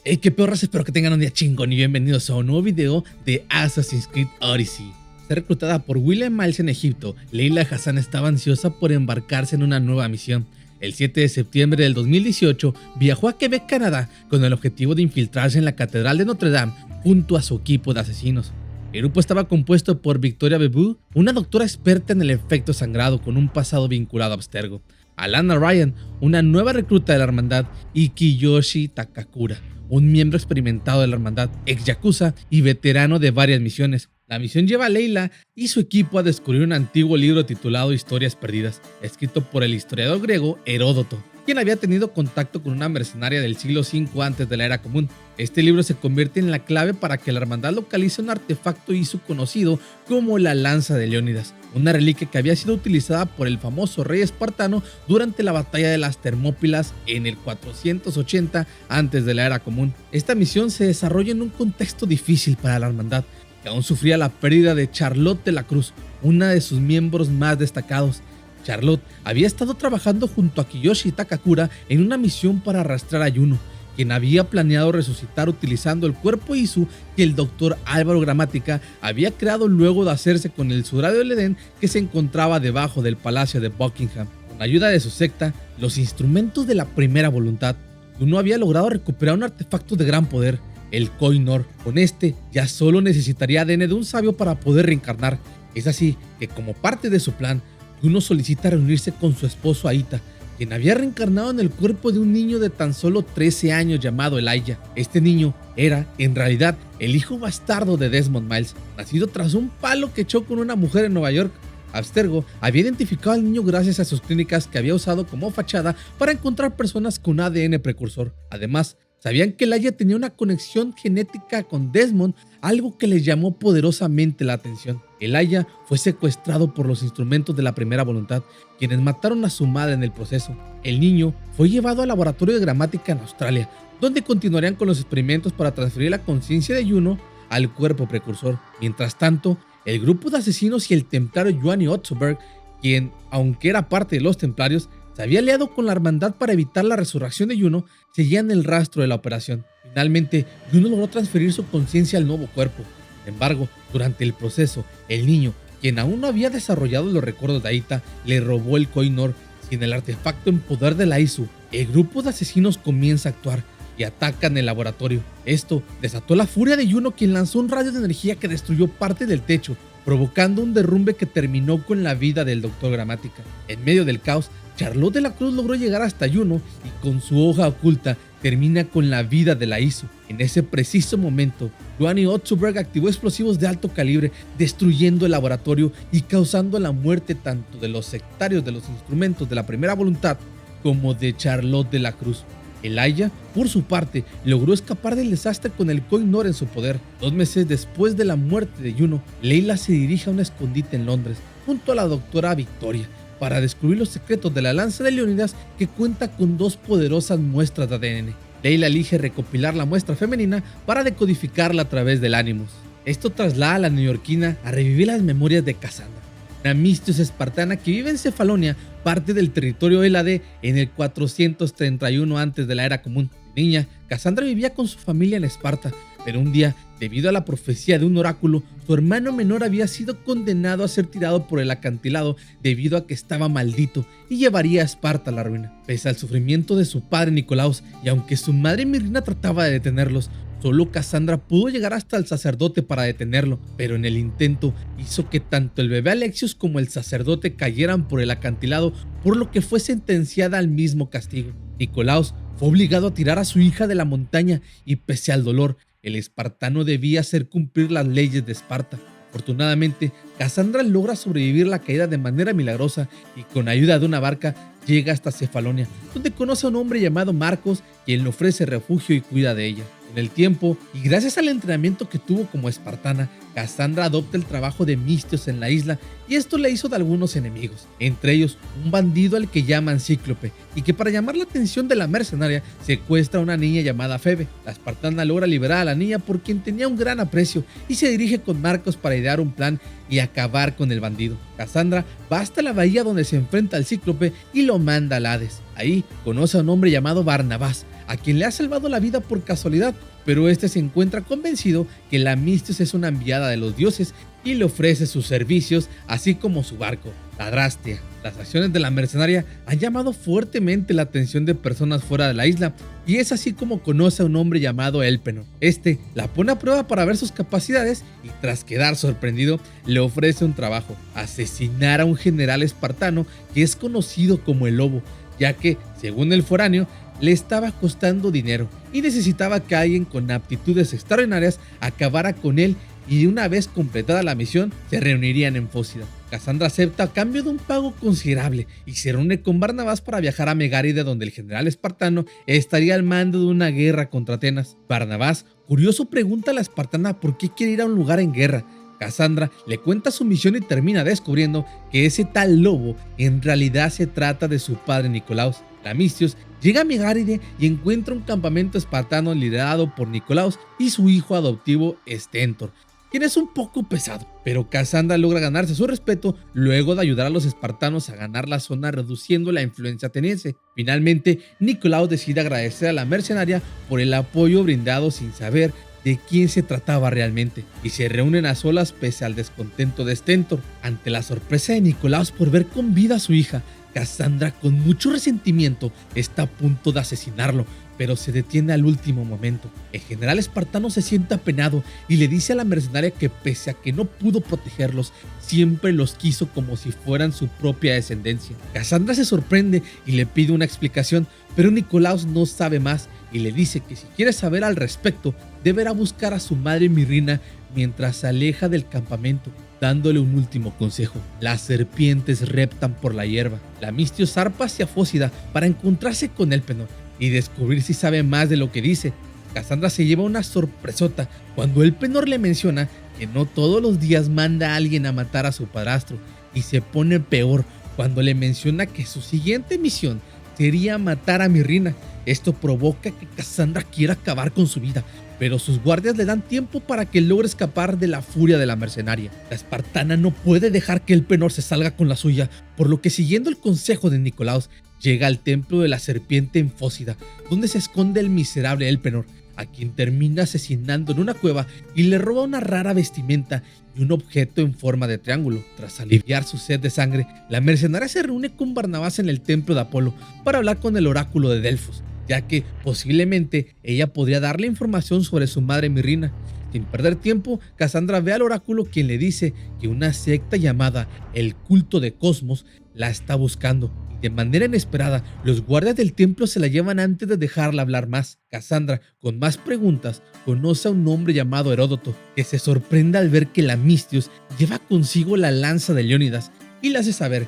Hey, qué perras, espero que tengan un día chingón y bienvenidos a un nuevo video de Assassin's Creed Odyssey. Ser reclutada por William Miles en Egipto, Layla Hassan estaba ansiosa por embarcarse en una nueva misión. El 7 de septiembre del 2018 viajó a Quebec, Canadá, con el objetivo de infiltrarse en la Catedral de Notre Dame junto a su equipo de asesinos. El grupo estaba compuesto por Victoria Bebu, una doctora experta en el efecto sangrado con un pasado vinculado a Abstergo, Alana Ryan, una nueva recluta de la hermandad, y Kiyoshi Takakura, un miembro experimentado de la hermandad, ex yakuza y veterano de varias misiones. La misión lleva a Layla y su equipo a descubrir un antiguo libro titulado Historias Perdidas, escrito por el historiador griego Heródoto, quien había tenido contacto con una mercenaria del siglo V antes de la Era Común. Este libro se convierte en la clave para que la hermandad localice un artefacto Isu conocido como la Lanza de Leónidas, una reliquia que había sido utilizada por el famoso rey espartano durante la batalla de las Termópilas en el 480 antes de la Era Común. Esta misión se desarrolla en un contexto difícil para la hermandad, que aún sufría la pérdida de Charlotte de la Cruz, una de sus miembros más destacados. Charlotte había estado trabajando junto a Kiyoshi Takakura en una misión para arrastrar a Yuno, quien había planeado resucitar utilizando el cuerpo Isu que el doctor Álvaro Gramática había creado luego de hacerse con el sudario del Edén que se encontraba debajo del palacio de Buckingham. Con ayuda de su secta, los instrumentos de la primera voluntad, Yuno había logrado recuperar un artefacto de gran poder, el Koh-i-Noor. Con este ya solo necesitaría ADN de un sabio para poder reencarnar. Es así que, como parte de su plan, Yuno solicita reunirse con su esposo Aita, quien había reencarnado en el cuerpo de un niño de tan solo 13 años llamado Elijah. Este niño era, en realidad, el hijo bastardo de Desmond Miles, nacido tras un palo que echó con una mujer en Nueva York. Abstergo había identificado al niño gracias a sus clínicas que había usado como fachada para encontrar personas con ADN precursor. Además, sabían que Elijah tenía una conexión genética con Desmond, algo que les llamó poderosamente la atención. Elijah fue secuestrado por los instrumentos de la primera voluntad, quienes mataron a su madre en el proceso. El niño fue llevado al laboratorio de gramática en Australia, donde continuarían con los experimentos para transferir la conciencia de Yuno al cuerpo precursor. Mientras tanto, el grupo de asesinos y el templario Johanny Otzoberg, quien, aunque era parte de los templarios, se había aliado con la hermandad para evitar la resurrección de Yuno, seguían el rastro de la operación. Finalmente, Yuno logró transferir su conciencia al nuevo cuerpo. Sin embargo, durante el proceso, el niño, quien aún no había desarrollado los recuerdos de Aita, le robó el Koh-i-Noor. Sin el artefacto en poder de la Isu, el grupo de asesinos comienza a actuar y atacan el laboratorio. Esto desató la furia de Yuno, quien lanzó un rayo de energía que destruyó parte del techo, provocando un derrumbe que terminó con la vida del doctor Gramática. En medio del caos, Charlotte de la Cruz logró llegar hasta Yuno y con su hoja oculta termina con la vida de la Isu. En ese preciso momento, Johanny Otzoberg activó explosivos de alto calibre, destruyendo el laboratorio y causando la muerte tanto de los sectarios de los instrumentos de la primera voluntad como de Charlotte de la Cruz. Elijah, por su parte, logró escapar del desastre con el Koh-i-Noor en su poder. 2 meses después de la muerte de Yuno, Layla se dirige a un escondite en Londres, junto a la doctora Victoria, para descubrir los secretos de la Lanza de Leónidas, que cuenta con 2 poderosas muestras de ADN. Layla elige recopilar la muestra femenina para decodificarla a través del Animus. Esto traslada a la neoyorquina a revivir las memorias de Cassandra, una Misthios espartana que vive en Cefalonia, parte del territorio Elade, en el 431 antes de la Era Común. De niña, Cassandra vivía con su familia en Esparta, pero un día, debido a la profecía de un oráculo, su hermano menor había sido condenado a ser tirado por el acantilado debido a que estaba maldito y llevaría a Esparta a la ruina. Pese al sufrimiento de su padre Nicolaos, y aunque su madre Mirrina trataba de detenerlos, solo Cassandra pudo llegar hasta el sacerdote para detenerlo, pero en el intento hizo que tanto el bebé Alexios como el sacerdote cayeran por el acantilado, por lo que fue sentenciada al mismo castigo. Nicolaos fue obligado a tirar a su hija de la montaña y, pese al dolor, el espartano debía hacer cumplir las leyes de Esparta. Afortunadamente, Cassandra logra sobrevivir la caída de manera milagrosa y con ayuda de una barca llega hasta Cefalonia, donde conoce a un hombre llamado Marcos, quien le ofrece refugio y cuida de ella. Con el tiempo, y gracias al entrenamiento que tuvo como espartana, Cassandra adopta el trabajo de Misthios en la isla, y esto le hizo de algunos enemigos, entre ellos un bandido al que llaman Cíclope, y que para llamar la atención de la mercenaria secuestra a una niña llamada Febe. La espartana logra liberar a la niña por quien tenía un gran aprecio y se dirige con Marcos para idear un plan y acabar con el bandido. Cassandra va hasta la bahía donde se enfrenta al Cíclope y lo manda al Hades. Ahí conoce a un hombre llamado Barnabás, a quien le ha salvado la vida por casualidad, pero este se encuentra convencido que la Misthios es una enviada de los dioses y le ofrece sus servicios, así como su barco, la Drastia. Las acciones de la mercenaria han llamado fuertemente la atención de personas fuera de la isla, y es así como conoce a un hombre llamado Elpenor. Este la pone a prueba para ver sus capacidades y tras quedar sorprendido le ofrece un trabajo: asesinar a un general espartano que es conocido como el Lobo, ya que, según el foráneo, le estaba costando dinero y necesitaba que alguien con aptitudes extraordinarias acabara con él, y una vez completada la misión se reunirían en Fócida. Casandra acepta a cambio de un pago considerable y se reúne con Barnabás para viajar a Megáride, donde el general espartano estaría al mando de una guerra contra Atenas. Barnabás, curioso, pregunta a la espartana por qué quiere ir a un lugar en guerra. Casandra le cuenta su misión y termina descubriendo que ese tal Lobo en realidad se trata de su padre Nicolaos. La Misthios llega a Megáride y encuentra un campamento espartano liderado por Nicolaos y su hijo adoptivo Stentor, quien es un poco pesado, pero Casandra logra ganarse su respeto luego de ayudar a los espartanos a ganar la zona, reduciendo la influencia ateniense. Finalmente, Nicolaos decide agradecer a la mercenaria por el apoyo brindado sin saber de quién se trataba realmente, y se reúnen a solas pese al descontento de Stentor. Ante la sorpresa de Nicolaos por ver con vida a su hija, Casandra, con mucho resentimiento, está a punto de asesinarlo, pero se detiene al último momento. El general espartano se siente apenado y le dice a la mercenaria que pese a que no pudo protegerlos, siempre los quiso como si fueran su propia descendencia. Casandra se sorprende y le pide una explicación, pero Nicolaos no sabe más y le dice que si quiere saber al respecto, deberá buscar a su madre Mirrina mientras se aleja del campamento, dándole un último consejo: las serpientes reptan por la hierba. La Misthios zarpa hacia Fócida para encontrarse con Elpenor y descubrir si sabe más de lo que dice. Casandra se lleva una sorpresota cuando Elpenor le menciona que no todos los días manda a alguien a matar a su padrastro, y se pone peor cuando le menciona que su siguiente misión sería matar a Mirrina. Esto provoca que Casandra quiera acabar con su vida, pero sus guardias le dan tiempo para que logre escapar de la furia de la mercenaria. La espartana no puede dejar que Elpenor se salga con la suya, por lo que, siguiendo el consejo de Nicolaos, llega al templo de la serpiente en Fócida, donde se esconde el miserable Elpenor, a quien termina asesinando en una cueva y le roba una rara vestimenta y un objeto en forma de triángulo. Tras aliviar su sed de sangre, la mercenaria se reúne con Barnabás en el templo de Apolo para hablar con el oráculo de Delfos, ya que posiblemente ella podría darle información sobre su madre Mirrina. Sin perder tiempo, Casandra ve al oráculo, quien le dice que una secta llamada el Culto de Cosmos la está buscando. De manera inesperada, los guardias del templo se la llevan antes de dejarla hablar más. Casandra, con más preguntas, conoce a un hombre llamado Heródoto, que se sorprende al ver que la Misthios lleva consigo la lanza de Leónidas, y le hace saber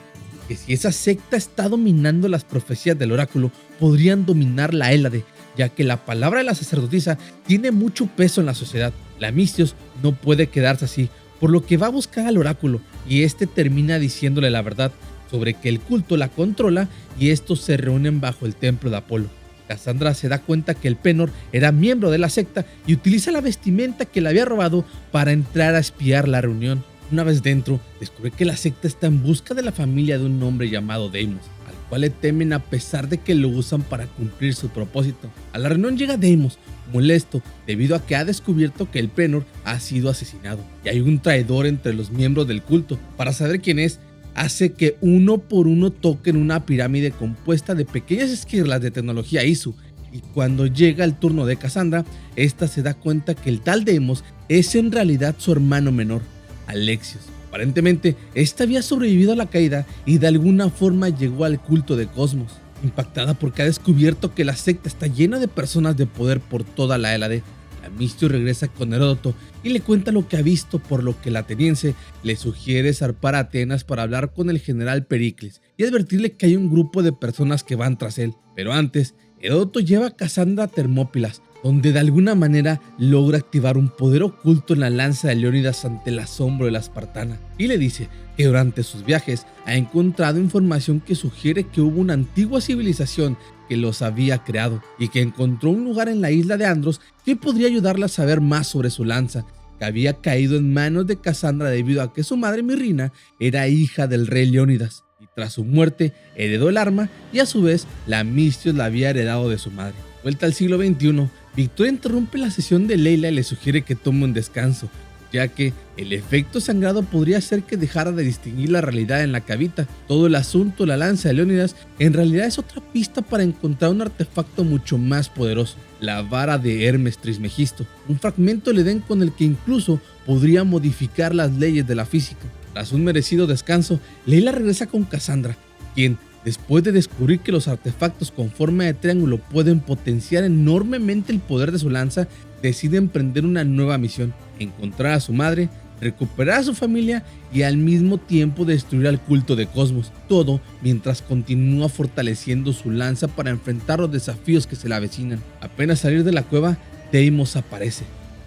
que si esa secta está dominando las profecías del oráculo, podrían dominar la Hélade, ya que la palabra de la sacerdotisa tiene mucho peso en la sociedad. La Misthios no puede quedarse así, por lo que va a buscar al oráculo, y este termina diciéndole la verdad sobre que el culto la controla, y estos se reúnen bajo el templo de Apolo. Casandra se da cuenta que Elpenor era miembro de la secta y utiliza la vestimenta que le había robado para entrar a espiar la reunión. Una vez dentro, descubre que la secta está en busca de la familia de un hombre llamado Deimos, al cual le temen a pesar de que lo usan para cumplir su propósito. A la reunión llega Deimos, molesto debido a que ha descubierto que Elpenor ha sido asesinado y hay un traidor entre los miembros del culto. Para saber quién es, hace que uno por uno toquen una pirámide compuesta de pequeñas esquirlas de tecnología ISU, y cuando llega el turno de Casandra, esta se da cuenta que el tal Deimos es en realidad su hermano menor, Alexios. Aparentemente, este había sobrevivido a la caída y de alguna forma llegó al culto de Cosmos. Impactada porque ha descubierto que la secta está llena de personas de poder por toda la Hélade, la Misthios regresa con Heródoto y le cuenta lo que ha visto, por lo que el ateniense le sugiere zarpar a Atenas para hablar con el general Pericles y advertirle que hay un grupo de personas que van tras él. Pero antes, Heródoto lleva a Casandra a Termópilas, donde de alguna manera logra activar un poder oculto en la lanza de Leónidas ante el asombro de la espartana, y le dice que durante sus viajes ha encontrado información que sugiere que hubo una antigua civilización que los había creado y que encontró un lugar en la isla de Andros que podría ayudarla a saber más sobre su lanza, que había caído en manos de Casandra debido a que su madre Mirrina era hija del rey Leónidas, y tras su muerte heredó el arma, y a su vez la Misthios la había heredado de su madre. Vuelta al siglo XXI, Victoria interrumpe la sesión de Layla y le sugiere que tome un descanso, ya que el efecto sangrado podría hacer que dejara de distinguir la realidad en la que habita. Todo el asunto de la lanza de Leónidas en realidad es otra pista para encontrar un artefacto mucho más poderoso, la vara de Hermes Trismegisto, un fragmento del Edén con el que incluso podría modificar las leyes de la física. Tras un merecido descanso, Layla regresa con Cassandra, quien, después de descubrir que los artefactos con forma de triángulo pueden potenciar enormemente el poder de su lanza, decide emprender una nueva misión: encontrar a su madre, recuperar a su familia y al mismo tiempo destruir al culto de Cosmos, todo mientras continúa fortaleciendo su lanza para enfrentar los desafíos que se le avecinan. Apenas salir de la cueva, Deimos aparece.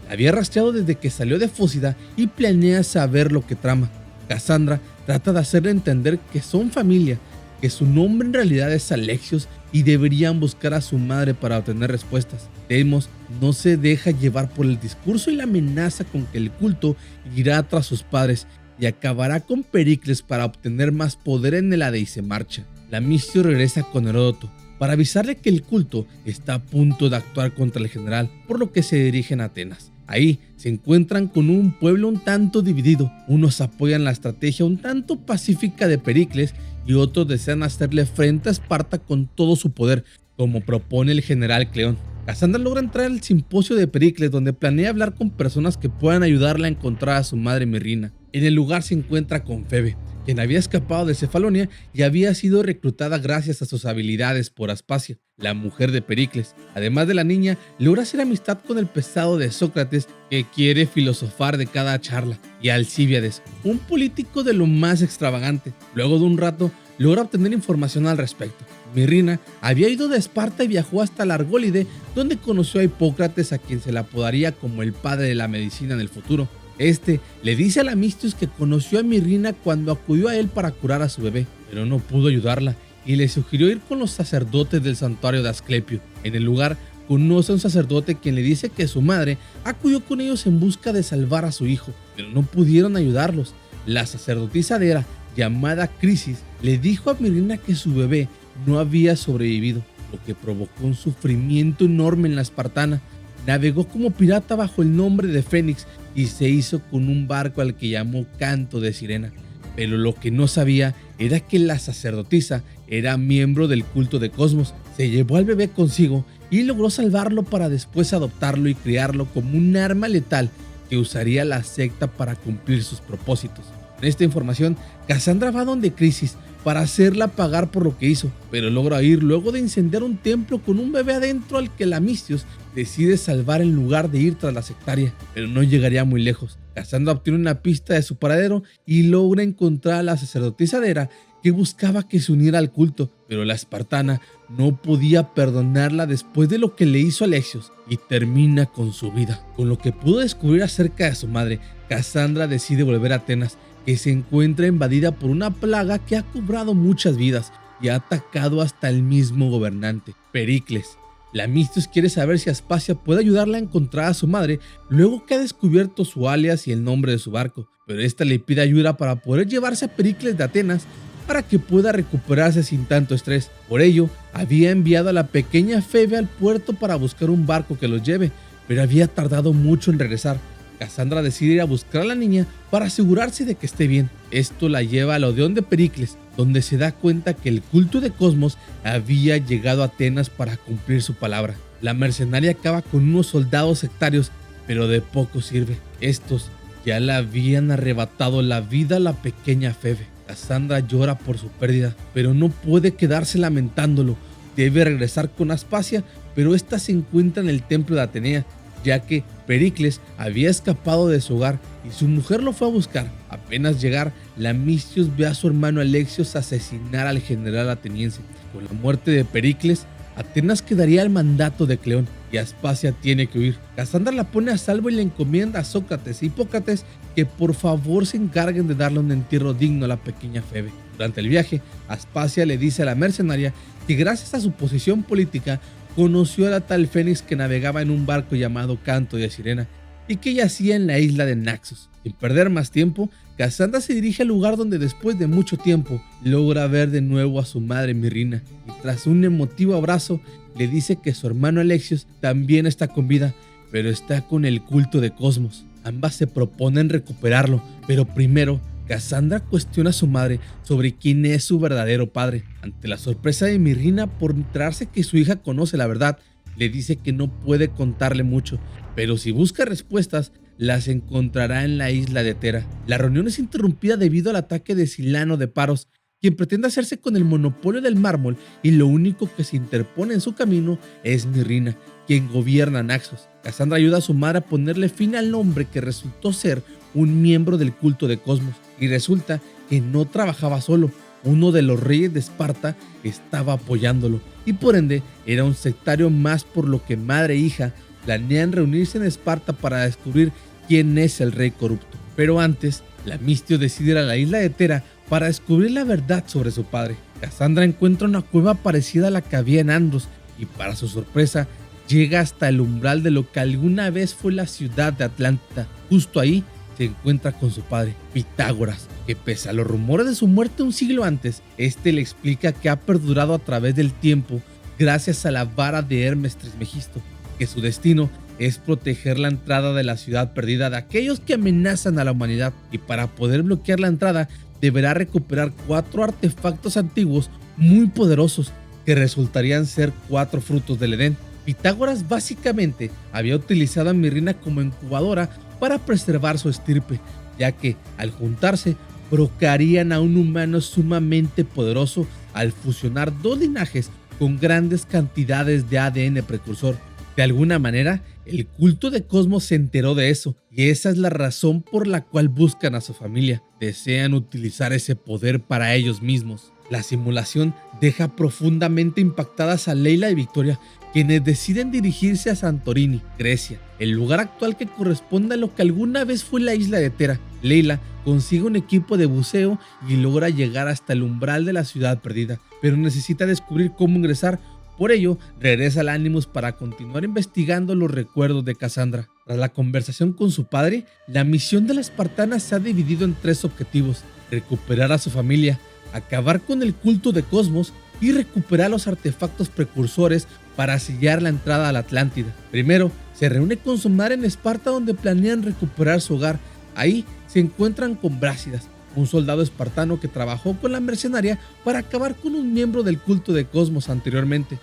La había rastreado desde que salió de Fócida y planea saber lo que trama. Cassandra trata de hacerle entender que son familia, que su nombre en realidad es Alexios y deberían buscar a su madre para obtener respuestas. Deimos no se deja llevar por el discurso y la amenaza con que el culto irá tras sus padres y acabará con Pericles para obtener más poder en el Hades y se marcha. Lamistio regresa con Heródoto para avisarle que el culto está a punto de actuar contra el general, por lo que se dirigen a Atenas. Ahí se encuentran con un pueblo un tanto dividido. Unos apoyan la estrategia un tanto pacífica de Pericles y otros desean hacerle frente a Esparta con todo su poder, como propone el general Cleón. Cassandra logra entrar al simposio de Pericles, donde planea hablar con personas que puedan ayudarla a encontrar a su madre Mirrina. En el lugar se encuentra con Febe, quien había escapado de Cefalonia y había sido reclutada gracias a sus habilidades por Aspasia, la mujer de Pericles. Además de la niña, logra hacer amistad con el pesado de Sócrates, que quiere filosofar de cada charla, y Alcíbiades, un político de lo más extravagante. Luego de un rato, logra obtener información al respecto. Mirrina había ido de Esparta y viajó hasta la Argólide, donde conoció a Hipócrates, a quien se le apodaría como el padre de la medicina en el futuro. Este le dice a Lamistio que conoció a Mirrina cuando acudió a él para curar a su bebé, pero no pudo ayudarla y le sugirió ir con los sacerdotes del santuario de Asclepio. En el lugar conoce a un sacerdote quien le dice que su madre acudió con ellos en busca de salvar a su hijo, pero no pudieron ayudarlos. La sacerdotisa de Hera, llamada Crisis, le dijo a Mirrina que su bebé no había sobrevivido, lo que provocó un sufrimiento enorme en la espartana. Navegó como pirata bajo el nombre de Fénix y se hizo con un barco al que llamó Canto de Sirena. Pero lo que no sabía era que la sacerdotisa era miembro del culto de Cosmos. Se llevó al bebé consigo y logró salvarlo para después adoptarlo y criarlo como un arma letal que usaría la secta para cumplir sus propósitos. Con esta información, Cassandra va donde Crisis para hacerla pagar por lo que hizo, pero logra ir luego de incendiar un templo con un bebé adentro al que Lamistio decide salvar en lugar de ir tras la sectaria, pero no llegaría muy lejos. Cassandra obtiene una pista de su paradero y logra encontrar a la sacerdotisa de Hera, que buscaba que se uniera al culto, pero la espartana no podía perdonarla después de lo que le hizo a Alexios y termina con su vida. Con lo que pudo descubrir acerca de su madre, Cassandra decide volver a Atenas, que se encuentra invadida por una plaga que ha cobrado muchas vidas y ha atacado hasta el mismo gobernante, Pericles. Lamistio quiere saber si Aspasia puede ayudarla a encontrar a su madre luego que ha descubierto su alias y el nombre de su barco, pero esta le pide ayuda para poder llevarse a Pericles de Atenas para que pueda recuperarse sin tanto estrés. Por ello, había enviado a la pequeña Febe al puerto para buscar un barco que los lleve, pero había tardado mucho en regresar. Cassandra decide ir a buscar a la niña para asegurarse de que esté bien. Esto la lleva al Odeón de Pericles, donde se da cuenta que el culto de Cosmos había llegado a Atenas para cumplir su palabra. La mercenaria acaba con unos soldados sectarios, pero de poco sirve. Estos ya le habían arrebatado la vida a la pequeña Febe. Cassandra llora por su pérdida, pero no puede quedarse lamentándolo. Debe regresar con Aspasia, pero esta se encuentra en el templo de Atenea, ya que Pericles había escapado de su hogar y su mujer lo fue a buscar. Apenas llegar, Lamistio ve a su hermano Alexios asesinar al general ateniense. Con la muerte de Pericles, Atenas quedaría al mandato de Cleón y Aspasia tiene que huir. Cassandra la pone a salvo y le encomienda a Sócrates e Hipócrates que por favor se encarguen de darle un entierro digno a la pequeña Febe. Durante el viaje, Aspasia le dice a la mercenaria que gracias a su posición política conoció a la tal Fénix que navegaba en un barco llamado Canto de Sirena y que yacía en la isla de Naxos. Sin perder más tiempo, Cassandra se dirige al lugar donde después de mucho tiempo logra ver de nuevo a su madre Mirrina y tras un emotivo abrazo le dice que su hermano Alexios también está con vida, pero está con el culto de Cosmos. Ambas se proponen recuperarlo, pero primero Cassandra cuestiona a su madre sobre quién es su verdadero padre. Ante la sorpresa de Mirrina por enterarse que su hija conoce la verdad, le dice que no puede contarle mucho, pero si busca respuestas, las encontrará en la isla de Thera. La reunión es interrumpida debido al ataque de Silano de Paros, quien pretende hacerse con el monopolio del mármol, y lo único que se interpone en su camino es Mirrina, quien gobierna Naxos. Cassandra ayuda a su madre a ponerle fin al hombre que resultó ser un miembro del culto de Cosmos, y resulta que no trabajaba solo. Uno de los reyes de Esparta estaba apoyándolo, y por ende era un sectario más, por lo que madre e hija planean reunirse en Esparta para descubrir quién es el rey corrupto. Pero antes, la Mistio decide ir a la isla de Thera para descubrir la verdad sobre su padre. Cassandra encuentra una cueva parecida a la que había en Andros, y para su sorpresa, llega hasta el umbral de lo que alguna vez fue la ciudad de Atlántida. Justo ahí se encuentra con su padre, Pitágoras, que pese a los rumores de su muerte un siglo antes, le explica que ha perdurado a través del tiempo gracias a la vara de Hermes Trismegisto, que su destino es proteger la entrada de la ciudad perdida de aquellos que amenazan a la humanidad, y para poder bloquear la entrada deberá recuperar 4 artefactos antiguos muy poderosos que resultarían ser 4 frutos del Edén. Pitágoras básicamente había utilizado a Mirrina como incubadora para preservar su estirpe, ya que al juntarse procrearían a un humano sumamente poderoso al fusionar 2 linajes con grandes cantidades de ADN precursor. De alguna manera, el culto de Cosmos se enteró de eso, y esa es la razón por la cual buscan a su familia. Desean utilizar ese poder para ellos mismos. La simulación deja profundamente impactadas a Leila y Victoria, quienes deciden dirigirse a Santorini, Grecia, el lugar actual que corresponde a lo que alguna vez fue la isla de Thera. Leila consigue un equipo de buceo y logra llegar hasta el umbral de la ciudad perdida, pero necesita descubrir cómo ingresar. Por ello, regresa al Animus para continuar investigando los recuerdos de Cassandra. Tras la conversación con su padre, la misión de la espartana se ha dividido en 3 objetivos: recuperar a su familia, acabar con el culto de Cosmos y recuperar los artefactos precursores para sellar la entrada a la Atlántida. Primero, se reúne con su madre en Esparta, donde planean recuperar su hogar. Ahí se encuentran con Brásidas, un soldado espartano que trabajó con la mercenaria para acabar con un miembro del culto de Cosmos anteriormente.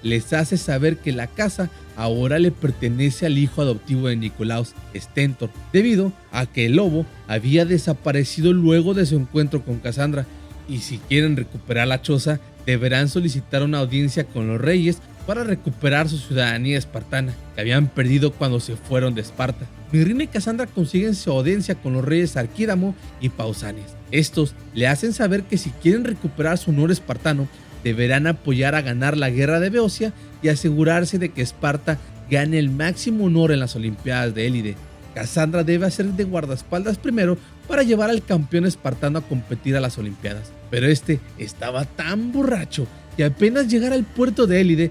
Les hace saber que la casa ahora le pertenece al hijo adoptivo de Nicolaos, Stentor, debido a que el lobo había desaparecido luego de su encuentro con Cassandra, y si quieren recuperar la choza, deberán solicitar una audiencia con los reyes para recuperar su ciudadanía espartana, que habían perdido cuando se fueron de Esparta. Mirrina y Cassandra consiguen su audiencia con los reyes Arquídamo y Pausanias. Estos le hacen saber que si quieren recuperar su honor espartano, deberán apoyar a ganar la guerra de Beocia y asegurarse de que Esparta gane el máximo honor en las Olimpiadas de Élide. Cassandra debe hacer de guardaespaldas primero para llevar al campeón espartano a competir a las Olimpiadas, pero estaba tan borracho que apenas llegar al puerto de Élide,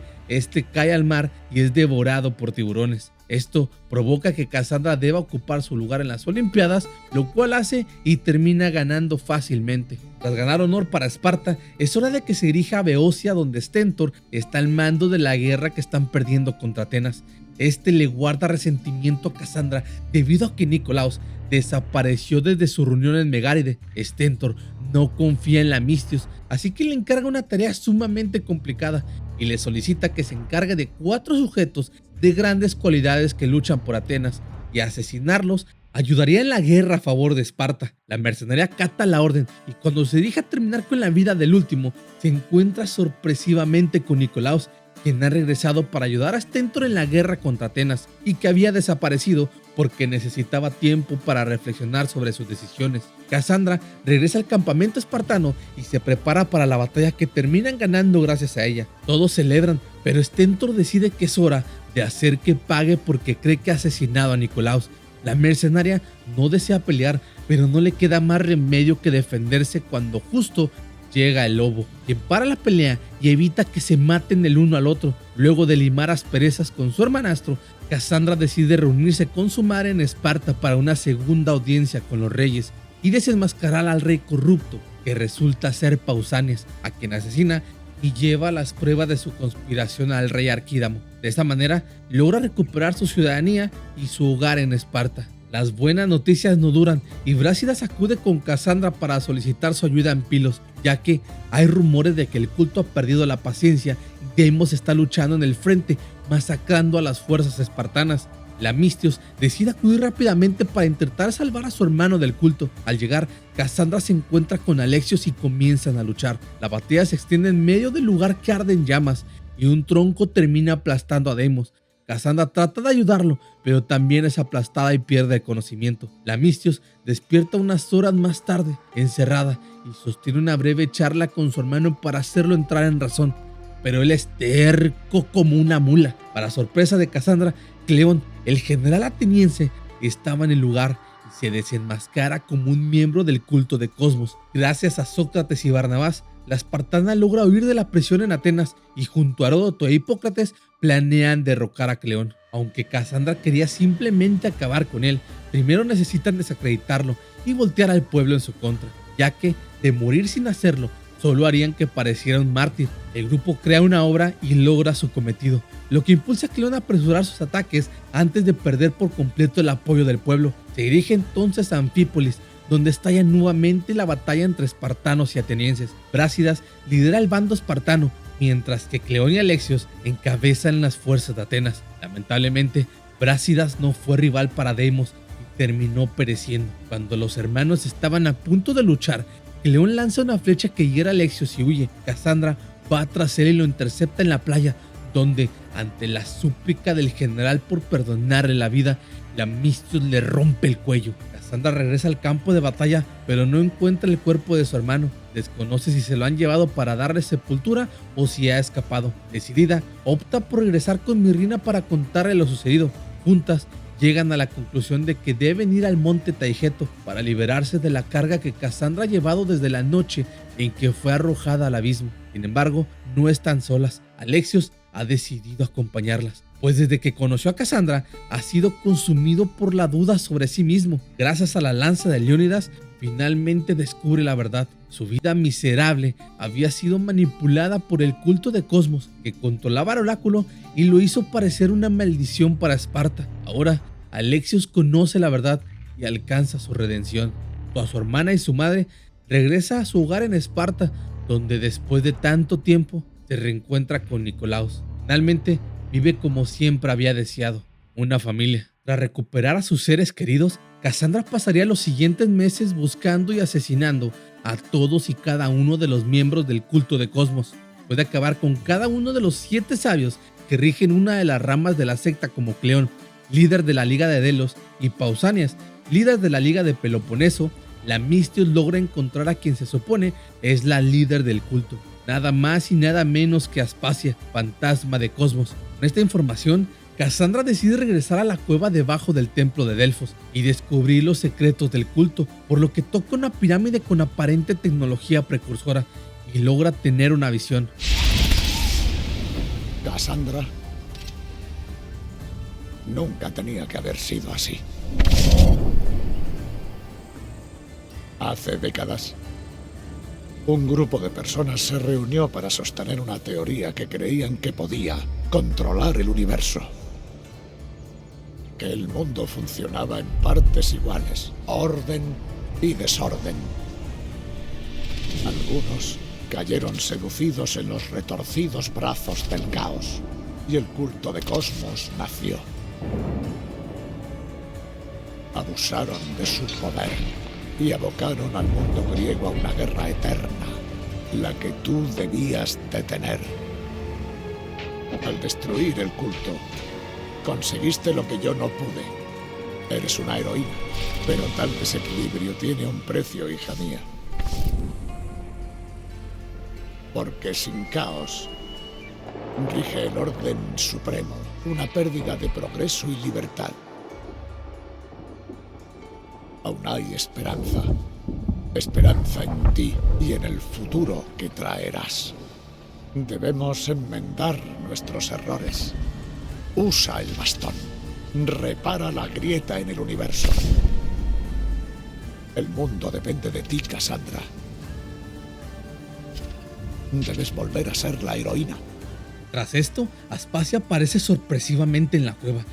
cae al mar y es devorado por tiburones. Esto provoca que Cassandra deba ocupar su lugar en las Olimpiadas, lo cual hace y termina ganando fácilmente. Tras ganar honor para Esparta, es hora de que se dirija a Beocia, donde Stentor está al mando de la guerra que están perdiendo contra Atenas. Le guarda resentimiento a Cassandra debido a que Nicolaos desapareció desde su reunión en Megáride. Stentor no confía en la Mistios, así que le encarga una tarea sumamente complicada y le solicita que se encargue de 4 sujetos de grandes cualidades que luchan por Atenas, y asesinarlos ayudaría en la guerra a favor de Esparta. La mercenaria acata la orden, y cuando se dirige a terminar con la vida del último, se encuentra sorpresivamente con Nicolaos, quien ha regresado para ayudar a Stentor en la guerra contra Atenas y que había desaparecido porque necesitaba tiempo para reflexionar sobre sus decisiones. Cassandra regresa al campamento espartano y se prepara para la batalla, que terminan ganando gracias a ella. Todos celebran, pero Stentor decide que es hora de hacer que pague porque cree que ha asesinado a Nicolaos. La mercenaria no desea pelear, pero no le queda más remedio que defenderse cuando justo llega el lobo, quien para la pelea y evita que se maten el uno al otro. Luego de limar asperezas con su hermanastro, Cassandra decide reunirse con su madre en Esparta para una segunda audiencia con los reyes y desenmascarar al rey corrupto, que resulta ser Pausanias, a quien asesina y lleva las pruebas de su conspiración al rey Arquídamo. De esta manera, logra recuperar su ciudadanía y su hogar en Esparta. Las buenas noticias no duran y Brásidas acude con Casandra para solicitar su ayuda en Pilos, ya que hay rumores de que el culto ha perdido la paciencia y Deimos está luchando en el frente, masacrando a las fuerzas espartanas. Lamistios decide acudir rápidamente para intentar salvar a su hermano del culto. Al llegar, Casandra se encuentra con Alexios y comienzan a luchar. La batalla se extiende en medio del lugar que arde en llamas y un tronco termina aplastando a Deimos. Casandra trata de ayudarlo, pero también es aplastada y pierde el conocimiento. Lamistios despierta unas horas más tarde, encerrada, y sostiene una breve charla con su hermano para hacerlo entrar en razón. Pero él es terco como una mula. Para sorpresa de Casandra, Cleón, el general ateniense, estaba en el lugar y se desenmascara como un miembro del culto de Cosmos. Gracias a Sócrates y Barnabás, la espartana logra huir de la presión en Atenas y junto a Heródoto e Hipócrates planean derrocar a Cleón. Aunque Casandra quería simplemente acabar con él, primero necesitan desacreditarlo y voltear al pueblo en su contra, ya que de morir sin hacerlo, solo harían que pareciera un mártir. El grupo crea una obra y logra su cometido, lo que impulsa a Cleón a apresurar sus ataques antes de perder por completo el apoyo del pueblo. Se dirige entonces a Anfípolis, donde estalla nuevamente la batalla entre espartanos y atenienses. Brásidas lidera el bando espartano, mientras que Cleón y Alexios encabezan las fuerzas de Atenas. Lamentablemente, Brásidas no fue rival para Deimos y terminó pereciendo. Cuando los hermanos estaban a punto de luchar, Cleón lanza una flecha que hiera a Alexios y huye. Casandra va tras él y lo intercepta en la playa, donde, ante la súplica del general por perdonarle la vida, Lamistios le rompe el cuello. Casandra regresa al campo de batalla, pero no encuentra el cuerpo de su hermano. Desconoce si se lo han llevado para darle sepultura o si ha escapado. Decidida, opta por regresar con Mirrina para contarle lo sucedido. Juntas, llegan a la conclusión de que deben ir al monte Taigeto para liberarse de la carga que Casandra ha llevado desde la noche en que fue arrojada al abismo. Sin embargo, no están solas. Alexios ha decidido acompañarlas, pues desde que conoció a Casandra ha sido consumido por la duda sobre sí mismo. Gracias a la lanza de Leónidas, finalmente descubre la verdad. Su vida miserable había sido manipulada por el culto de Cosmos, que controlaba el oráculo y lo hizo parecer una maldición para Esparta. Ahora, Alexios conoce la verdad y alcanza su redención. Junto a su hermana y su madre, regresa a su hogar en Esparta, donde después de tanto tiempo se reencuentra con Nicolaos. Finalmente, vive como siempre había deseado, una familia. Tras recuperar a sus seres queridos, Casandra pasaría los siguientes meses buscando y asesinando a todos y cada uno de los miembros del culto de Cosmos. Puede acabar con cada uno de los 7 sabios que rigen una de las ramas de la secta, como Cleón, líder de la Liga de Delos, y Pausanias, líder de la Liga de Peloponeso. Lamistios logra encontrar a quien se supone es la líder del culto, nada más y nada menos que Aspasia, fantasma de Cosmos. Con esta información, Casandra decide regresar a la cueva debajo del templo de Delfos y descubrir los secretos del culto, por lo que toca una pirámide con aparente tecnología precursora y logra tener una visión. Casandra nunca tenía que haber sido así. Hace décadas, un grupo de personas se reunió para sostener una teoría que creían que podía controlar el universo. Que el mundo funcionaba en partes iguales, orden y desorden. Algunos cayeron seducidos en los retorcidos brazos del caos, y el culto de Cosmos nació. Abusaron de su poder y abocaron al mundo griego a una guerra eterna, la que tú debías detener. Al destruir el culto, conseguiste lo que yo no pude. Eres una heroína, pero tal desequilibrio tiene un precio, hija mía. Porque sin caos rige el orden supremo, una pérdida de progreso y libertad. Aún hay esperanza. Esperanza en ti y en el futuro que traerás. Debemos enmendar nuestros errores. Usa el bastón. Repara la grieta en el universo. El mundo depende de ti, Casandra. Debes volver a ser la heroína. Tras esto, Aspasia aparece sorpresivamente en la cueva.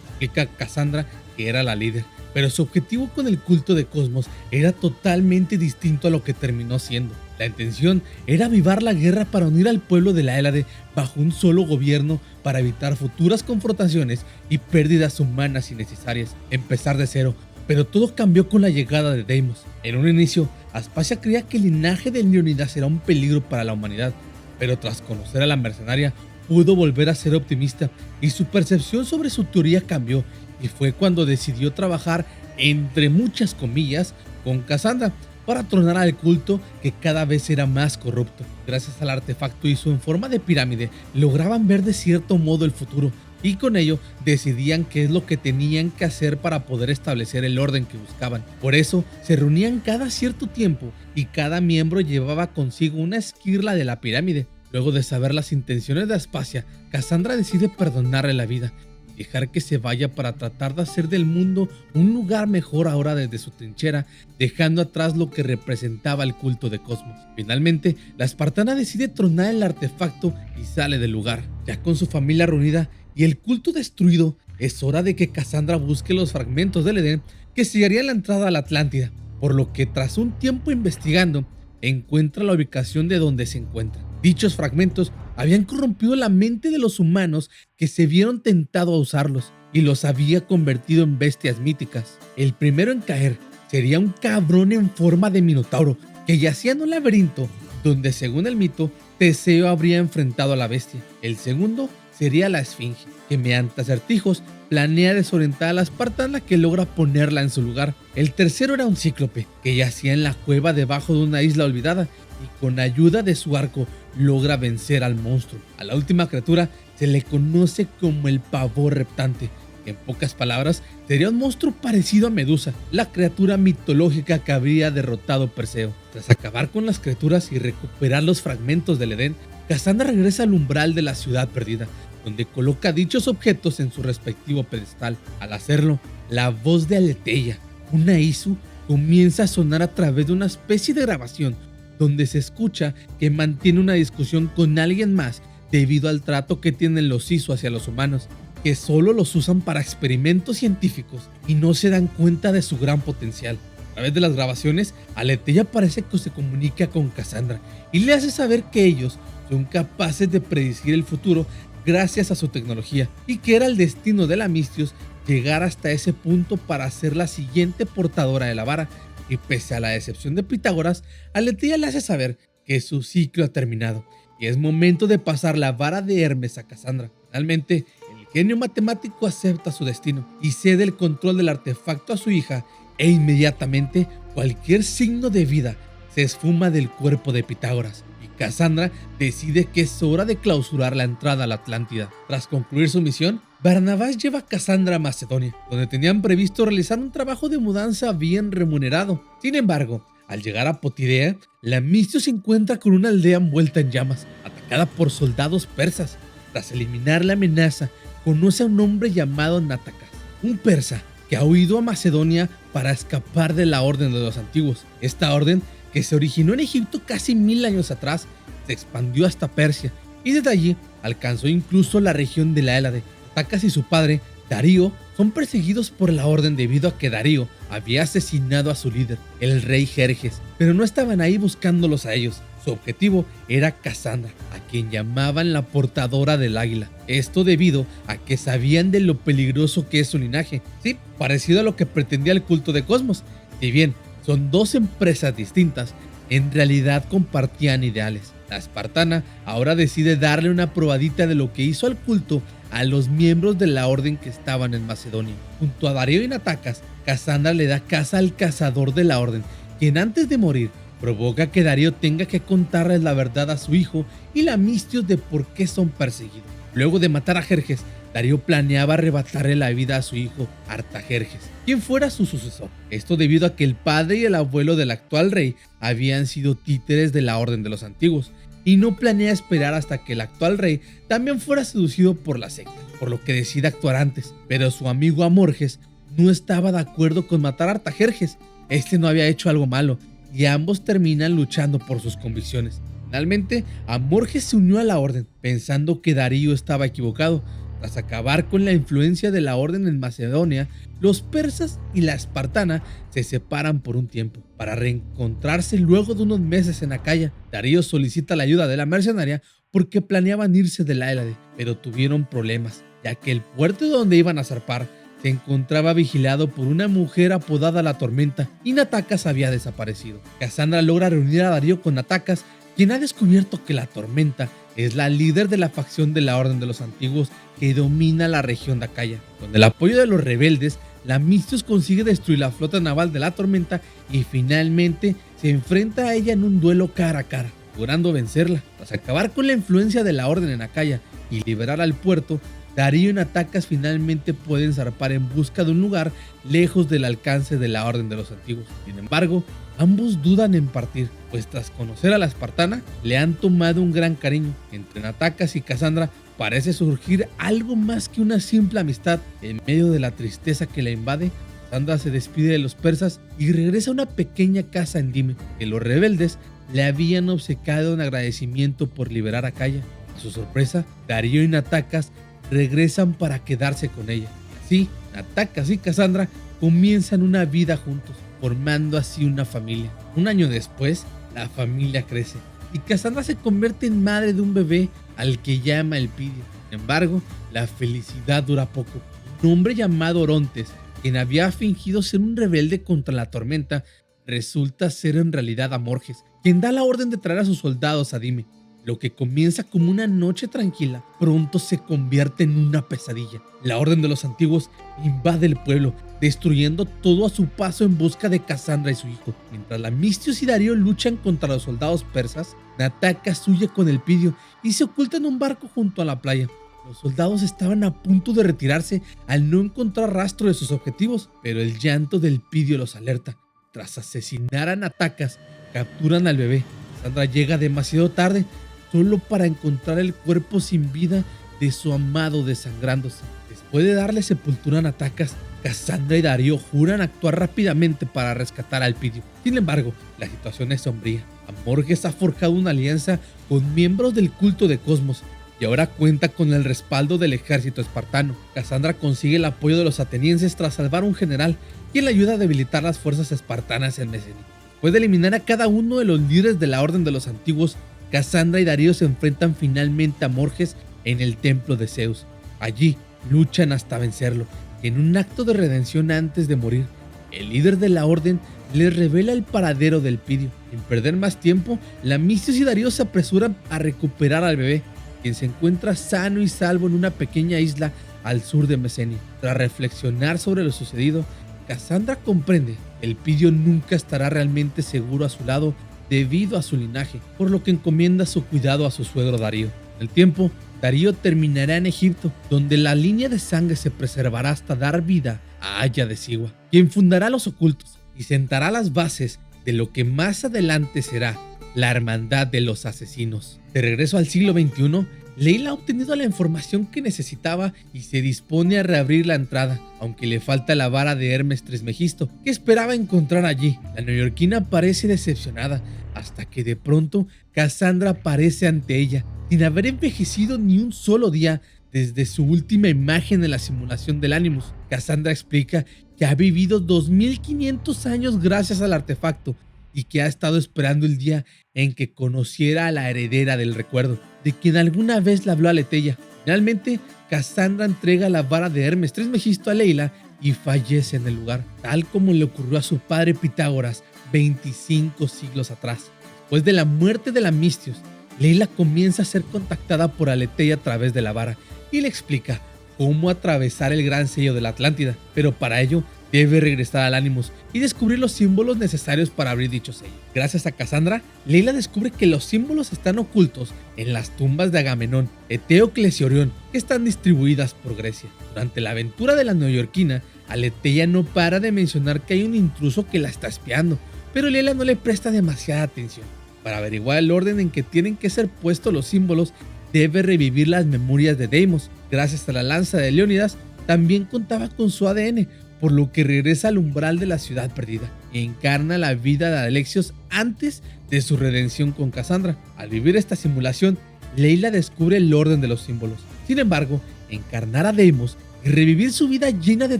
Explica a Cassandra que era la líder, pero su objetivo con el culto de Cosmos era totalmente distinto a lo que terminó siendo. La intención era avivar la guerra para unir al pueblo de la Hélade bajo un solo gobierno para evitar futuras confrontaciones y pérdidas humanas innecesarias. Empezar de cero, pero todo cambió con la llegada de Deimos. En un inicio, Aspasia creía que el linaje de Leonidas era un peligro para la humanidad, pero tras conocer a la mercenaria, pudo volver a ser optimista y su percepción sobre su teoría cambió, y fue cuando decidió trabajar, entre muchas comillas, con Cassandra para tronar al culto que cada vez era más corrupto. Gracias al artefacto hizo en forma de pirámide, lograban ver de cierto modo el futuro, y con ello decidían qué es lo que tenían que hacer para poder establecer el orden que buscaban. Por eso se reunían cada cierto tiempo y cada miembro llevaba consigo una esquirla de la pirámide. Luego de saber las intenciones de Aspasia, Cassandra decide perdonarle la vida y dejar que se vaya para tratar de hacer del mundo un lugar mejor ahora desde su trinchera, dejando atrás lo que representaba el culto de Cosmos. Finalmente, la espartana decide tronar el artefacto y sale del lugar. Ya con su familia reunida y el culto destruido, es hora de que Cassandra busque los fragmentos del Edén que sellarían la entrada a la Atlántida, por lo que tras un tiempo investigando, encuentra la ubicación de donde se encuentra. Dichos fragmentos habían corrompido la mente de los humanos que se vieron tentados a usarlos y los había convertido en bestias míticas. El primero en caer sería un cabrón en forma de minotauro que yacía en un laberinto donde, según el mito, Teseo habría enfrentado a la bestia. El segundo sería la esfinge, que mediante acertijos planea desorientar a la espartana que logra ponerla en su lugar. El tercero era un cíclope que yacía en la cueva debajo de una isla olvidada y con ayuda de su arco logra vencer al monstruo. A la última criatura se le conoce como el pavor reptante. En pocas palabras, sería un monstruo parecido a Medusa, la criatura mitológica que habría derrotado Perseo. Tras acabar con las criaturas y recuperar los fragmentos del Edén, Cassandra regresa al umbral de la ciudad perdida, donde coloca dichos objetos en su respectivo pedestal. Al hacerlo, la voz de Aletheia, una Isu, comienza a sonar a través de una especie de grabación, donde se escucha que mantiene una discusión con alguien más debido al trato que tienen los Isu hacia los humanos, que solo los usan para experimentos científicos y no se dan cuenta de su gran potencial. A través de las grabaciones, Aletheia parece que se comunica con Cassandra y le hace saber que ellos son capaces de predecir el futuro gracias a su tecnología y que era el destino de la Mistios llegar hasta ese punto para ser la siguiente portadora de la vara. Y pese a la decepción de Pitágoras, Aletheia le hace saber que su ciclo ha terminado y es momento de pasar la vara de Hermes a Cassandra. Finalmente, el genio matemático acepta su destino y cede el control del artefacto a su hija, e inmediatamente cualquier signo de vida se esfuma del cuerpo de Pitágoras. Cassandra decide que es hora de clausurar la entrada a la Atlántida. Tras concluir su misión, Barnabás lleva a Cassandra a Macedonia, donde tenían previsto realizar un trabajo de mudanza bien remunerado. Sin embargo, al llegar a Potidea, la Mistio se encuentra con una aldea envuelta en llamas, atacada por soldados persas. Tras eliminar la amenaza, conoce a un hombre llamado Natacas, un persa que ha huido a Macedonia para escapar de la Orden de los Antiguos. Esta orden, que se originó en Egipto casi 1000 años atrás, se expandió hasta Persia y desde allí alcanzó incluso la región de la Hélade. Natacas y su padre, Darío, son perseguidos por la orden debido a que Darío había asesinado a su líder, el rey Jerjes, pero no estaban ahí buscándolos a ellos. Su objetivo era Cassandra, a quien llamaban la portadora del águila. Esto debido a que sabían de lo peligroso que es su linaje. Sí, parecido a lo que pretendía el culto de Cosmos. Si bien son dos empresas distintas, en realidad compartían ideales. La espartana ahora decide darle una probadita de lo que hizo al culto a los miembros de la orden que estaban en Macedonia. Junto a Darío y Natacas, Cassandra le da caza al cazador de la orden, quien antes de morir provoca que Darío tenga que contarles la verdad a su hijo y la Mistios de por qué son perseguidos. Luego de matar a Jerjes, Darío planeaba arrebatarle la vida a su hijo Artajerjes, quien fuera su sucesor. Esto debido a que el padre y el abuelo del actual rey habían sido títeres de la Orden de los Antiguos, y no planea esperar hasta que el actual rey también fuera seducido por la secta, por lo que decide actuar antes. Pero su amigo Amorges no estaba de acuerdo con matar a Artajerjes. Este no había hecho algo malo y ambos terminan luchando por sus convicciones. Finalmente, Amorges se unió a la orden, pensando que Darío estaba equivocado. Tras acabar con la influencia de la orden en Macedonia, los persas y la espartana se separan por un tiempo, para reencontrarse luego de unos meses en Acaya. Darío solicita la ayuda de la mercenaria porque planeaban irse de la Hélade, pero tuvieron problemas, ya que el puerto donde iban a zarpar se encontraba vigilado por una mujer apodada La Tormenta y Natacas había desaparecido. Casandra logra reunir a Darío con Natacas, quien ha descubierto que La Tormenta es la líder de la facción de la Orden de los Antiguos que domina la región de Acaya. Con el apoyo de los rebeldes, Lamistios consigue destruir la flota naval de La Tormenta y finalmente se enfrenta a ella en un duelo cara a cara, logrando vencerla. Tras acabar con la influencia de la Orden en Acaya y liberar al puerto, Darío y Natacas finalmente pueden zarpar en busca de un lugar lejos del alcance de la Orden de los Antiguos. Sin embargo, ambos dudan en partir, pues tras conocer a la espartana, le han tomado un gran cariño. Entre Natacas y Casandra parece surgir algo más que una simple amistad. En medio de la tristeza que la invade, Casandra se despide de los persas y regresa a una pequeña casa en Dime, que los rebeldes le habían obsequiado en agradecimiento por liberar a Acaya. A su sorpresa, Darío y Natacas regresan para quedarse con ella. Así, Natacas y Casandra comienzan una vida juntos, formando así una familia. Un año después, la familia crece y Casandra se convierte en madre de un bebé al que llama Elpidio. Sin embargo, la felicidad dura poco. Un hombre llamado Orontes, quien había fingido ser un rebelde contra la tormenta, resulta ser en realidad Amorges, quien da la orden de traer a sus soldados a Dime. Lo que comienza como una noche tranquila, pronto se convierte en una pesadilla. La Orden de los Antiguos invade el pueblo, destruyendo todo a su paso en busca de Casandra y su hijo. Mientras Lamistios y Darío luchan contra los soldados persas, Natacas huye con Elpidio y se oculta en un barco junto a la playa. Los soldados estaban a punto de retirarse al no encontrar rastro de sus objetivos, pero el llanto de Elpidio los alerta. Tras asesinar a Natacas, capturan al bebé. Casandra llega demasiado tarde, solo para encontrar el cuerpo sin vida de su amado desangrándose. Después de darle sepultura a Natacas, Casandra y Darío juran actuar rápidamente para rescatar a Elpidio. Sin embargo, la situación es sombría. Amorges ha forjado una alianza con miembros del culto de Cosmos y ahora cuenta con el respaldo del ejército espartano. Casandra consigue el apoyo de los atenienses tras salvar a un general, quien le ayuda a debilitar las fuerzas espartanas en Mesenia. Después de eliminar a cada uno de los líderes de la Orden de los Antiguos, Casandra y Darío se enfrentan finalmente a Amorges en el templo de Zeus. Allí luchan hasta vencerlo. En un acto de redención antes de morir, el líder de la orden les revela el paradero de Elpidio. Sin perder más tiempo, Lamistios y Darío se apresuran a recuperar al bebé, quien se encuentra sano y salvo en una pequeña isla al sur de Mesenia. Tras reflexionar sobre lo sucedido, Casandra comprende que Elpidio nunca estará realmente seguro a su lado debido a su linaje, por lo que encomienda su cuidado a su suegro Darío. En el tiempo, Darío terminará en Egipto, donde la línea de sangre se preservará hasta dar vida a Aya de Sigua, quien fundará los ocultos y sentará las bases de lo que más adelante será la Hermandad de los Asesinos. De regreso al siglo XXI, Leila ha obtenido la información que necesitaba y se dispone a reabrir la entrada, aunque le falta la vara de Hermes Trismegisto, que esperaba encontrar allí. La neoyorquina parece decepcionada, hasta que de pronto Casandra aparece ante ella, sin haber envejecido ni un solo día desde su última imagen en la simulación del Animus. Casandra explica que ha vivido 2500 años gracias al artefacto y que ha estado esperando el día en que conociera a la heredera del recuerdo, de quien alguna vez le habló a Leteia. Finalmente, Casandra entrega la vara de Hermes Trismegisto a Leila y fallece en el lugar, tal como le ocurrió a su padre Pitágoras 25 siglos atrás. Después de la muerte de Lamistios, Leila comienza a ser contactada por Aleteia a través de la vara y le explica cómo atravesar el gran sello de la Atlántida, pero para ello debe regresar al Animus y descubrir los símbolos necesarios para abrir dicho sello. Gracias a Casandra, Leila descubre que los símbolos están ocultos en las tumbas de Agamenón, Eteocles y Orión, que están distribuidas por Grecia. Durante la aventura de la neoyorquina, Aleteia no para de mencionar que hay un intruso que la está espiando, pero Leila no le presta demasiada atención. Para averiguar el orden en que tienen que ser puestos los símbolos, debe revivir las memorias de Deimos. Gracias a la lanza de Leónidas, también contaba con su ADN, por lo que regresa al umbral de la ciudad perdida e encarna la vida de Alexios antes de su redención con Cassandra. Al vivir esta simulación, Layla descubre el orden de los símbolos. Sin embargo, encarnar a Deimos y revivir su vida llena de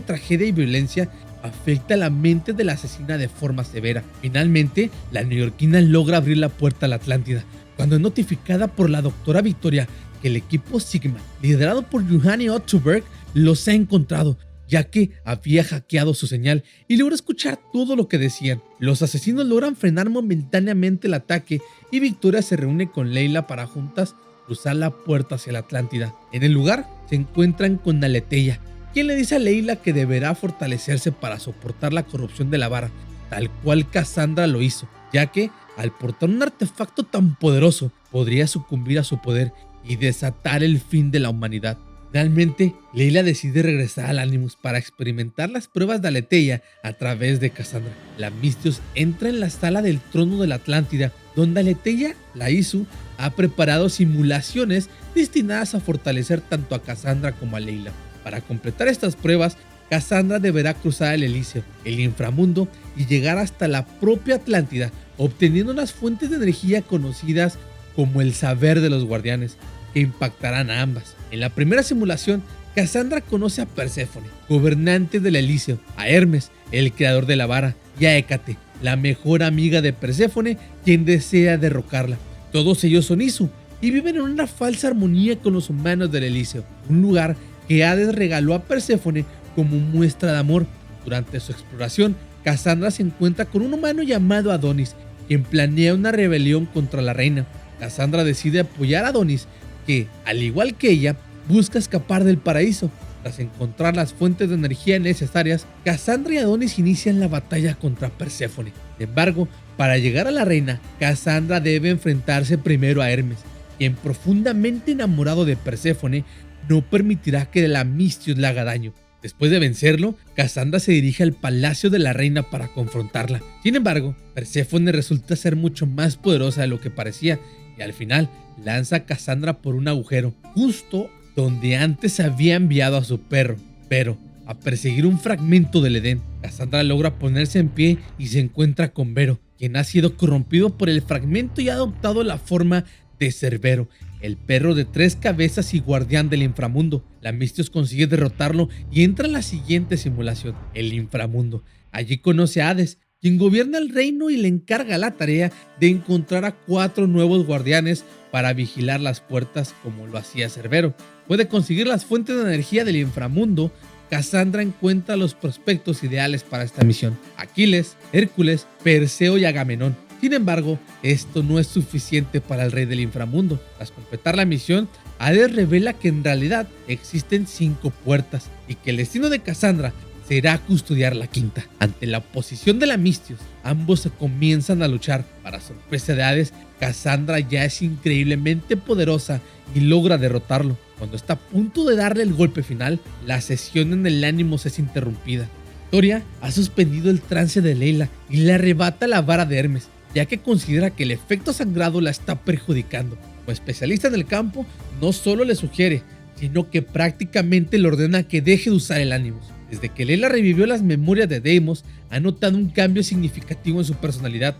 tragedia y violencia afecta la mente de la asesina de forma severa. Finalmente, la neoyorquina logra abrir la puerta a la Atlántida, cuando es notificada por la doctora Victoria que el equipo Sigma, liderado por Juhani Otterberg, los ha encontrado, ya que había hackeado su señal y logra escuchar todo lo que decían. Los asesinos logran frenar momentáneamente el ataque y Victoria se reúne con Layla para juntas cruzar la puerta hacia la Atlántida. En el lugar se encuentran con Aletheia, quien le dice a Layla que deberá fortalecerse para soportar la corrupción de la vara, tal cual Cassandra lo hizo, ya que al portar un artefacto tan poderoso podría sucumbir a su poder y desatar el fin de la humanidad. Finalmente, Layla decide regresar al Animus para experimentar las pruebas de Aletheia a través de Cassandra. La Misthios entra en la sala del trono de la Atlántida, donde Aletheia, la Isu, ha preparado simulaciones destinadas a fortalecer tanto a Cassandra como a Layla. Para completar estas pruebas, Cassandra deberá cruzar el Elíseo, el inframundo, y llegar hasta la propia Atlántida, obteniendo unas fuentes de energía conocidas como el saber de los guardianes, que impactarán a ambas. En la primera simulación, Cassandra conoce a Perséfone, gobernante del Elíseo, a Hermes, el creador de la vara, y a Hécate, la mejor amiga de Perséfone, quien desea derrocarla. Todos ellos son Isu y viven en una falsa armonía con los humanos del Elíseo, un lugar que Hades regaló a Perséfone como muestra de amor. Durante su exploración, Cassandra se encuentra con un humano llamado Adonis, quien planea una rebelión contra la reina. Cassandra decide apoyar a Adonis, que, al igual que ella, busca escapar del paraíso. Tras encontrar las fuentes de energía necesarias, Cassandra y Adonis inician la batalla contra Perséfone. Sin embargo, para llegar a la reina, Cassandra debe enfrentarse primero a Hermes, quien, profundamente enamorado de Perséfone, no permitirá que la Misthios le haga daño. Después de vencerlo, Cassandra se dirige al palacio de la reina para confrontarla. Sin embargo, Perséfone resulta ser mucho más poderosa de lo que parecía y al final lanza a Cassandra por un agujero, justo donde antes había enviado a su perro, pero a perseguir un fragmento del Edén. Cassandra logra ponerse en pie y se encuentra con Vero, quien ha sido corrompido por el fragmento y ha adoptado la forma de Cerbero, el perro de 3 cabezas y guardián del inframundo. La Misthios consigue derrotarlo y entra en la siguiente simulación, el inframundo. Allí conoce a Hades, quien gobierna el reino y le encarga la tarea de encontrar a 4 nuevos guardianes para vigilar las puertas como lo hacía Cerbero. Puede conseguir las fuentes de energía del inframundo. Cassandra encuentra los prospectos ideales para esta misión: Aquiles, Hércules, Perseo y Agamenón. Sin embargo, esto no es suficiente para el rey del inframundo. Tras completar la misión, Hades revela que en realidad existen 5 puertas y que el destino de Cassandra será custodiar la quinta. Ante la oposición de la Misthios, ambos se comienzan a luchar. Para sorpresa de Hades, Cassandra ya es increíblemente poderosa y logra derrotarlo. Cuando está a punto de darle el golpe final, la sesión en el Animus es interrumpida. Victoria ha suspendido el trance de Layla y le arrebata la vara de Hermes, ya que considera que el efecto sangrado la está perjudicando. Como especialista en el campo, no solo le sugiere, sino que prácticamente le ordena que deje de usar el Animus. Desde que Layla revivió las memorias de Deimos, ha notado un cambio significativo en su personalidad.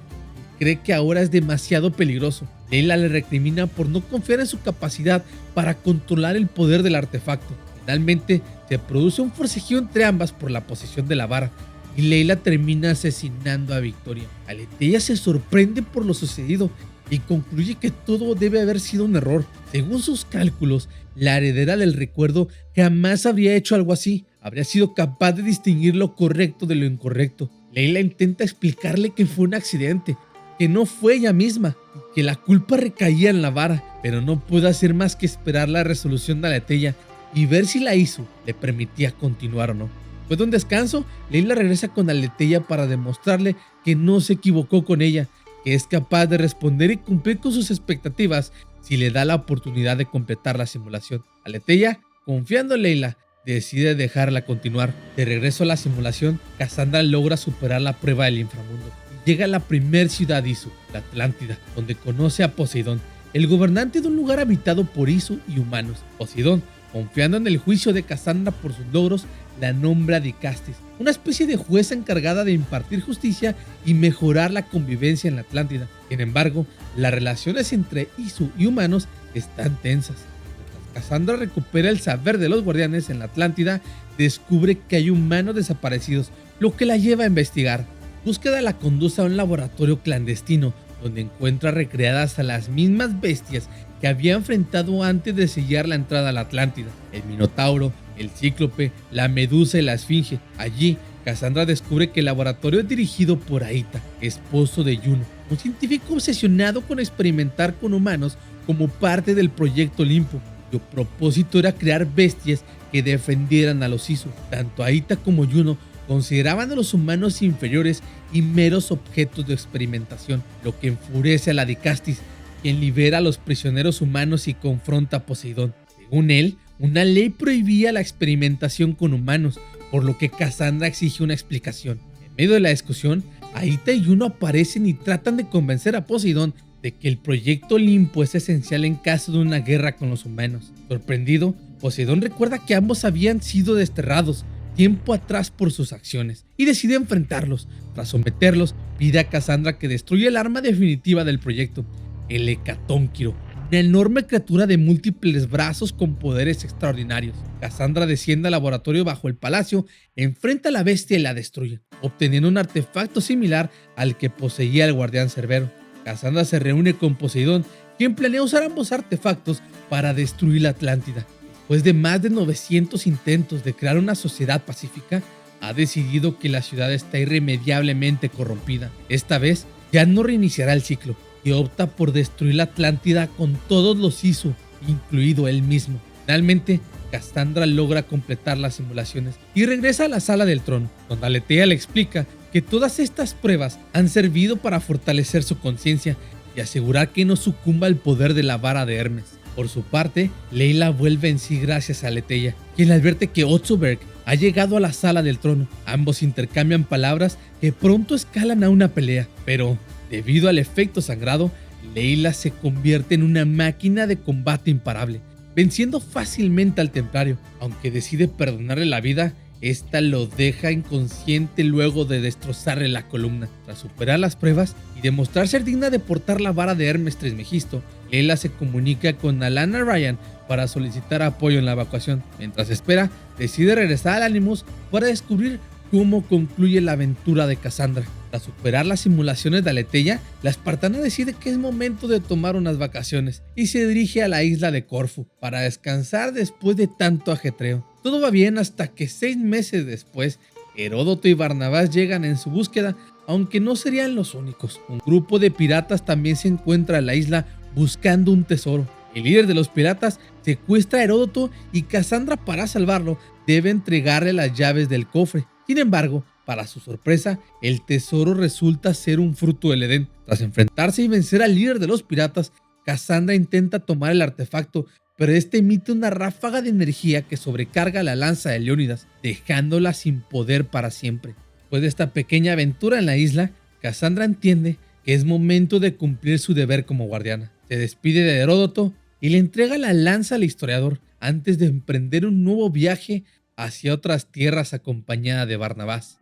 Cree que ahora es demasiado peligroso. Layla le recrimina por no confiar en su capacidad para controlar el poder del artefacto. Finalmente, se produce un forcejeo entre ambas por la posesión de la vara, y Layla termina asesinando a Victoria. Aletheia se sorprende por lo sucedido y concluye que todo debe haber sido un error. Según sus cálculos, la heredera del recuerdo jamás habría hecho algo así. Habría sido capaz de distinguir lo correcto de lo incorrecto. Layla intenta explicarle que fue un accidente, que no fue ella misma, y que la culpa recaía en la vara, pero no puede hacer más que esperar la resolución de Aletheia y ver si la Isu le permitía continuar o no. Después de un descanso, Layla regresa con Aletheia para demostrarle que no se equivocó con ella, que es capaz de responder y cumplir con sus expectativas si le da la oportunidad de completar la simulación. Aletheia, confiando en Layla, decide dejarla continuar. De regreso a la simulación, Cassandra logra superar la prueba del inframundo y llega a la primer ciudad Isu, la Atlántida, donde conoce a Poseidón, el gobernante de un lugar habitado por Isu y humanos. Poseidón, confiando en el juicio de Cassandra por sus logros, la nombra Dicastis, una especie de jueza encargada de impartir justicia y mejorar la convivencia en la Atlántida. Sin embargo, las relaciones entre Isu y humanos están tensas. Mientras Cassandra recupera el saber de los guardianes en la Atlántida, descubre que hay humanos desaparecidos, lo que la lleva a investigar. Búsqueda la conduce a un laboratorio clandestino, donde encuentra recreadas a las mismas bestias que había enfrentado antes de sellar la entrada a la Atlántida: el Minotauro, el Cíclope, la Medusa y la Esfinge. Allí, Cassandra descubre que el laboratorio es dirigido por Aita, esposo de Juno, un científico obsesionado con experimentar con humanos como parte del proyecto Olimpo, cuyo propósito era crear bestias que defendieran a los Isu. Tanto Aita como Juno consideraban a los humanos inferiores y meros objetos de experimentación, lo que enfurece a la Dicastis, quien libera a los prisioneros humanos y confronta a Poseidón. Según él, una ley prohibía la experimentación con humanos, por lo que Cassandra exige una explicación. En medio de la discusión, Aita y Juno aparecen y tratan de convencer a Poseidón de que el proyecto Olimpo es esencial en caso de una guerra con los humanos. Sorprendido, Poseidón recuerda que ambos habían sido desterrados tiempo atrás por sus acciones y decide enfrentarlos. Tras someterlos, pide a Cassandra que destruya el arma definitiva del proyecto, el Hecatónquiro, una enorme criatura de múltiples brazos con poderes extraordinarios. Cassandra desciende al laboratorio bajo el palacio, enfrenta a la bestia y la destruye, obteniendo un artefacto similar al que poseía el guardián Cerbero. Cassandra se reúne con Poseidón, quien planea usar ambos artefactos para destruir la Atlántida. Después de más de 900 intentos de crear una sociedad pacífica, ha decidido que la ciudad está irremediablemente corrompida. Esta vez ya no reiniciará el ciclo y opta por destruir la Atlántida con todos los Isu, incluido él mismo. Finalmente, Cassandra logra completar las simulaciones y regresa a la sala del trono, donde Aletheia le explica que todas estas pruebas han servido para fortalecer su conciencia y asegurar que no sucumba al poder de la vara de Hermes. Por su parte, Layla vuelve en sí gracias a Aletheia, quien le advierte que Otsoberg ha llegado a la sala del trono. Ambos intercambian palabras que pronto escalan a una pelea, pero debido al efecto sangrado, Layla se convierte en una máquina de combate imparable, venciendo fácilmente al templario. Aunque decide perdonarle la vida, esta lo deja inconsciente luego de destrozarle la columna. Tras superar las pruebas y demostrar ser digna de portar la vara de Hermes Trismegisto, Layla se comunica con Alanna Ryan para solicitar apoyo en la evacuación. Mientras espera, decide regresar al Animus para descubrir cómo concluye la aventura de Cassandra. Tras superar las simulaciones de Aletheia, la espartana decide que es momento de tomar unas vacaciones y se dirige a la isla de Corfu para descansar después de tanto ajetreo. Todo va bien hasta que 6 meses después, Heródoto y Barnabás llegan en su búsqueda, aunque no serían los únicos. Un grupo de piratas también se encuentra en la isla buscando un tesoro. El líder de los piratas secuestra a Heródoto y Cassandra, para salvarlo, debe entregarle las llaves del cofre. Sin embargo, para su sorpresa, el tesoro resulta ser un fruto del Edén. Tras enfrentarse y vencer al líder de los piratas, Cassandra intenta tomar el artefacto, pero este emite una ráfaga de energía que sobrecarga la lanza de Leónidas, dejándola sin poder para siempre. Después de esta pequeña aventura en la isla, Cassandra entiende que es momento de cumplir su deber como guardiana. Se despide de Heródoto y le entrega la lanza al historiador antes de emprender un nuevo viaje hacia otras tierras acompañada de Barnabás.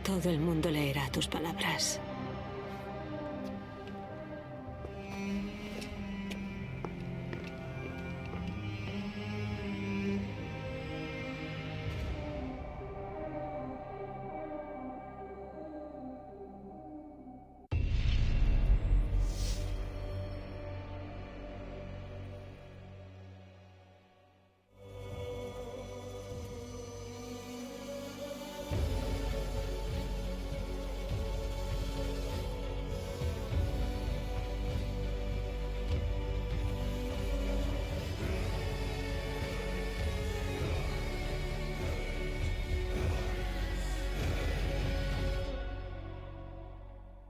Todo el mundo leerá tus palabras.